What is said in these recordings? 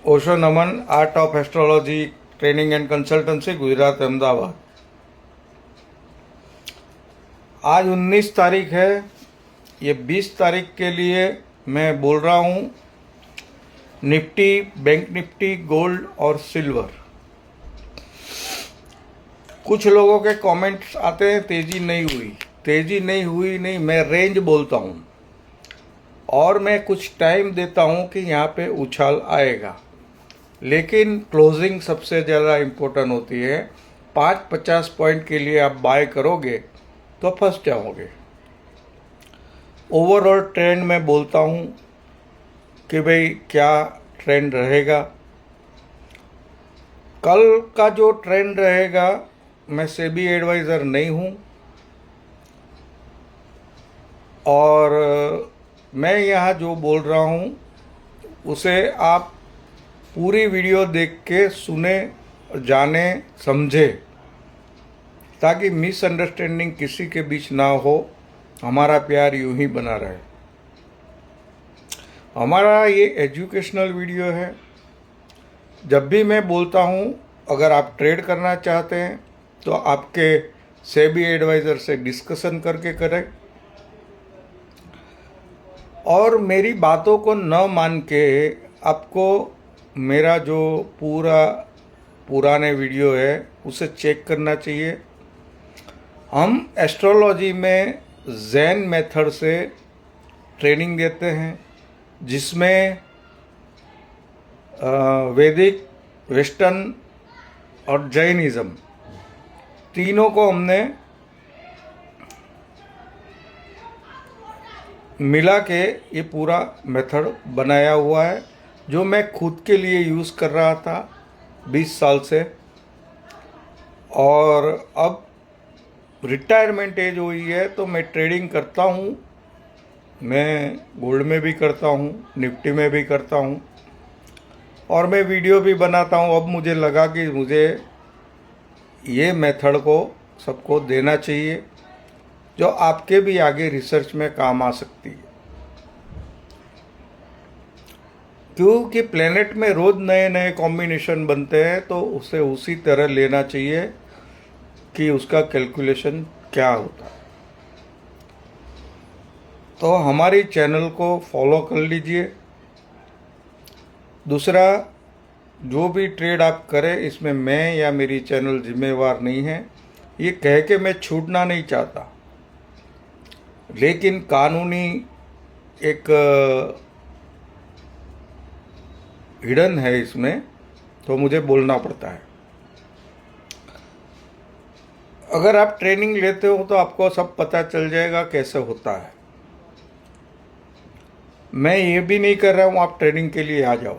Osho Naman, art of astrology training and consultancy, Gujarat, Ahmedabad. आज 19 तारीख है। ये 20 तारीख के लिए मैं बोल रहा हूँ निफ्टी, बैंक निफ्टी, गोल्ड और सिल्वर। कुछ लोगों के कमेंट्स आते हैं तेज़ी नहीं हुई, तेज़ी नहीं हुई नहीं, मैं रेंज बोलता हूँ और मैं कुछ टाइम देता हूँ कि यहाँ पे उछाल आएगा, लेकिन क्लोजिंग सबसे ज़्यादा इम्पोर्टेंट होती है। 5-50 पॉइंट के लिए आप बाय करोगे तो फंस जाओगे। ओवरऑल ट्रेंड में बोलता हूँ कि भाई क्या ट्रेंड रहेगा। कल का जो ट्रेंड रहेगा, मैं सेबी एडवाइज़र नहीं हूँ और मैं यहाँ जो बोल रहा हूँ उसे आप पूरी वीडियो देख के सुने, जाने, समझे, ताकि मिसअंडरस्टैंडिंग किसी के बीच ना हो, हमारा प्यार यूं ही बना रहे। हमारा ये एजुकेशनल वीडियो है। जब भी मैं बोलता हूँ अगर आप ट्रेड करना चाहते हैं तो आपके सेबी एडवाइज़र से डिस्कशन करके करें और मेरी बातों को न मान के आपको मेरा जो पुराने वीडियो है उसे चेक करना चाहिए। हम एस्ट्रोलॉजी में जैन मेथड से ट्रेनिंग देते हैं, जिसमें वैदिक, वेस्टर्न और जैनिज़्म तीनों को हमने मिला के ये पूरा मेथड बनाया हुआ है, जो मैं खुद के लिए यूज़ कर रहा था 20 साल से। और अब रिटायरमेंट एज हुई है तो मैं ट्रेडिंग करता हूँ। मैं गोल्ड में भी करता हूँ, निफ्टी में भी करता हूँ और मैं वीडियो भी बनाता हूँ। अब मुझे लगा कि मुझे ये मेथड को सबको देना चाहिए, जो आपके भी आगे रिसर्च में काम आ सकती है, क्योंकि प्लेनेट में रोज़ नए नए कॉम्बिनेशन बनते हैं, तो उसे उसी तरह लेना चाहिए कि उसका कैलकुलेशन क्या होता है। तो हमारी चैनल को फॉलो कर लीजिए। दूसरा, जो भी ट्रेड आप करें इसमें मैं या मेरी चैनल जिम्मेवार नहीं है, ये कह के मैं छूटना नहीं चाहता, लेकिन कानूनी एक हिडन है इसमें, तो मुझे बोलना पड़ता है। अगर आप ट्रेनिंग लेते हो तो आपको सब पता चल जाएगा कैसे होता है। मैं ये भी नहीं कर रहा हूँ आप ट्रेनिंग के लिए आ जाओ।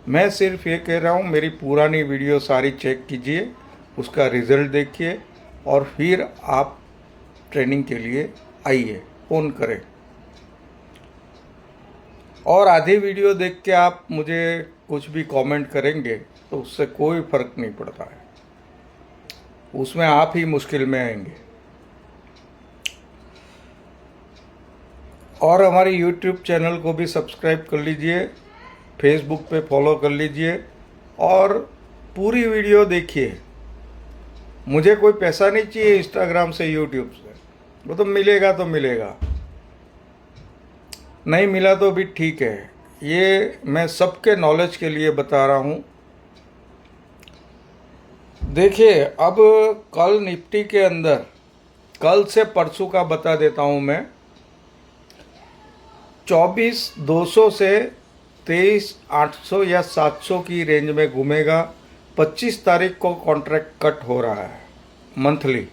मैं सिर्फ ये कह रहा हूँ मेरी पुरानी वीडियो सारी चेक कीजिए, उसका रिज़ल्ट देखिए और फिर आप ट्रेनिंग के लिए आइए, फ़ोन करें। और आधी वीडियो देख के आप मुझे कुछ भी कमेंट करेंगे तो उससे कोई फ़र्क नहीं पड़ता है, उसमें आप ही मुश्किल में आएंगे। और हमारे यूट्यूब चैनल को भी सब्सक्राइब कर लीजिए, फेसबुक पे फॉलो कर लीजिए और पूरी वीडियो देखिए। मुझे कोई पैसा नहीं चाहिए इंस्टाग्राम से, यूट्यूब से, वो तो मिलेगा तो मिलेगा, नहीं मिला तो भी ठीक है। ये मैं सबके नॉलेज के लिए बता रहा हूँ। देखिए, अब कल निफ्टी के अंदर, कल से परसों का बता देता हूँ मैं, 24,200 से 23,800 या 700 की रेंज में घूमेगा। 25 तारीख को कॉन्ट्रैक्ट कट हो रहा है मंथली,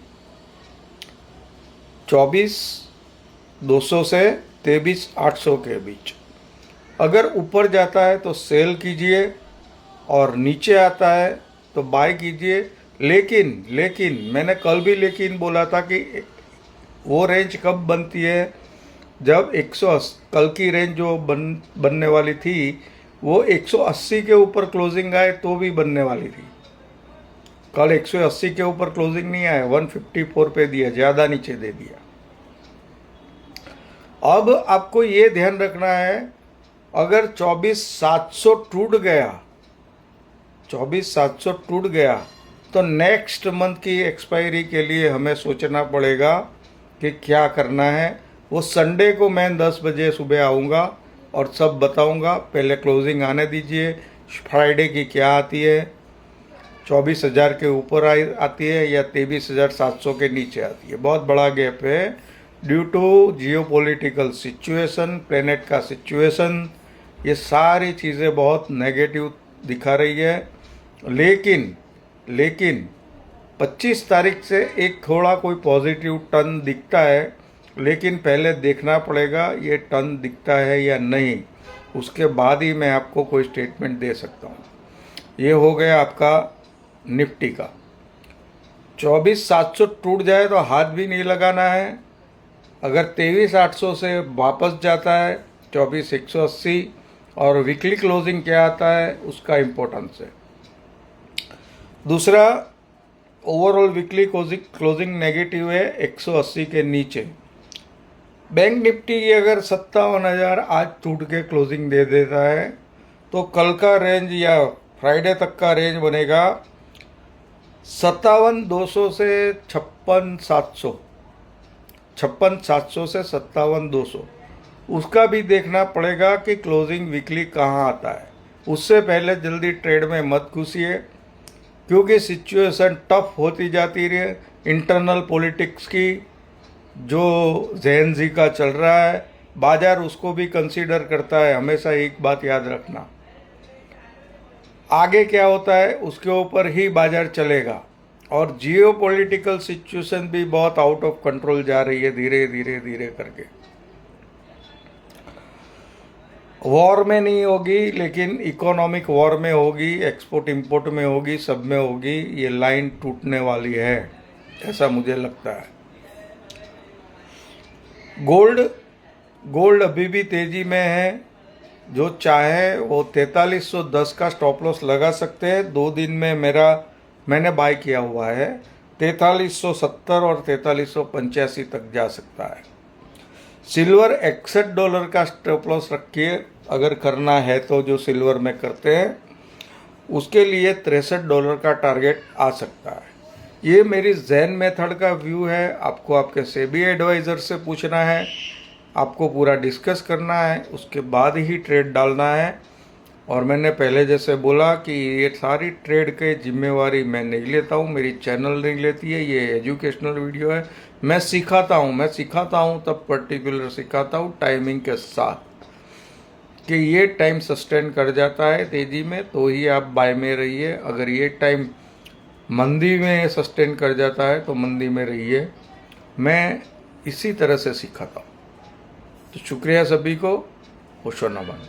24,200 से 23,800 के बीच। अगर ऊपर जाता है तो सेल कीजिए और नीचे आता है तो बाय कीजिए। लेकिन मैंने कल भी लेकिन बोला था कि वो रेंज कब बनती है, जब 180, कल की रेंज जो बनने वाली थी वो 180 के ऊपर क्लोजिंग आए तो भी बनने वाली थी। कल 180 के ऊपर क्लोजिंग नहीं आया, 154 पे दिया, ज़्यादा नीचे दे दिया। अब आपको ये ध्यान रखना है अगर 24,700 टूट गया, 24,700 टूट गया तो नेक्स्ट मंथ की एक्सपायरी के लिए हमें सोचना पड़ेगा कि क्या करना है। वो संडे को मैं 10 बजे सुबह आऊँगा और सब बताऊँगा। पहले क्लोजिंग आने दीजिए। फ्राइडे की क्या आती है, 24,000 के ऊपर आती है या 23,700 के नीचे आती है। बहुत बड़ा गैप है due to geopolitical situation, planet का सिचुएशन, ये सारी चीज़ें बहुत नेगेटिव दिखा रही है। लेकिन 25 तारीख से एक थोड़ा कोई पॉजिटिव टर्न दिखता है, लेकिन पहले देखना पड़ेगा ये टर्न दिखता है या नहीं, उसके बाद ही मैं आपको कोई स्टेटमेंट दे सकता हूँ। ये हो गया आपका निफ्टी का। 24,700 टूट जाए तो हाथ भी नहीं लगाना है। अगर 23,800 से वापस जाता है 24,180 और वीकली क्लोजिंग क्या आता है उसका इम्पोर्टेंस है। दूसरा, ओवरऑल वीकली क्लोजिंग नेगेटिव है 180 के नीचे। बैंक निफ्टी की अगर 57,000 आज टूट के क्लोजिंग दे देता है तो कल का रेंज या फ्राइडे तक का रेंज बनेगा 57,200 से 56,700, 56,700 से 57,200। उसका भी देखना पड़ेगा कि क्लोजिंग वीकली कहाँ आता है। उससे पहले जल्दी ट्रेड में मत घुसिए, क्योंकि सिचुएशन टफ होती जाती है। इंटरनल पॉलिटिक्स की जो ज़ेन जी का चल रहा है, बाजार उसको भी कंसीडर करता है। हमेशा एक बात याद रखना, आगे क्या होता है उसके ऊपर ही बाजार चलेगा। और जियो पॉलिटिकल सिचुएशन भी बहुत आउट ऑफ कंट्रोल जा रही है, धीरे धीरे धीरे करके। वॉर में नहीं होगी, लेकिन इकोनॉमिक वॉर में होगी, एक्सपोर्ट इंपोर्ट में होगी, सब में होगी। ये लाइन टूटने वाली है, ऐसा मुझे लगता है। गोल्ड अभी भी तेजी में है। जो चाहे वो 4310 का स्टॉप लॉस लगा सकते हैं। 2 दिन में मैंने बाय किया हुआ है। 4370 और 4385 तक जा सकता है। सिल्वर $61 का स्टॉप लॉस रखिए अगर करना है तो, जो सिल्वर में करते हैं उसके लिए $63 का टारगेट आ सकता है। ये मेरी ज़ेन मेथड का व्यू है। आपको आपके सेबी एडवाइज़र से पूछना है, आपको पूरा डिस्कस करना है, उसके बाद ही ट्रेड डालना है। और मैंने पहले जैसे बोला कि ये सारी ट्रेड की जिम्मेवारी मैं नहीं लेता हूँ, मेरी चैनल नहीं लेती है। ये एजुकेशनल वीडियो है। मैं सिखाता हूँ तब पर्टिकुलर सिखाता हूँ टाइमिंग के साथ कि ये टाइम सस्टेन कर जाता है तेज़ी में तो ही आप बाय में रहिए। अगर ये टाइम मंदी में सस्टेन कर जाता है तो मंदी में रहिए। मैं इसी तरह से सिखाता हूँ। तो शुक्रिया सभी को। होशो नमन।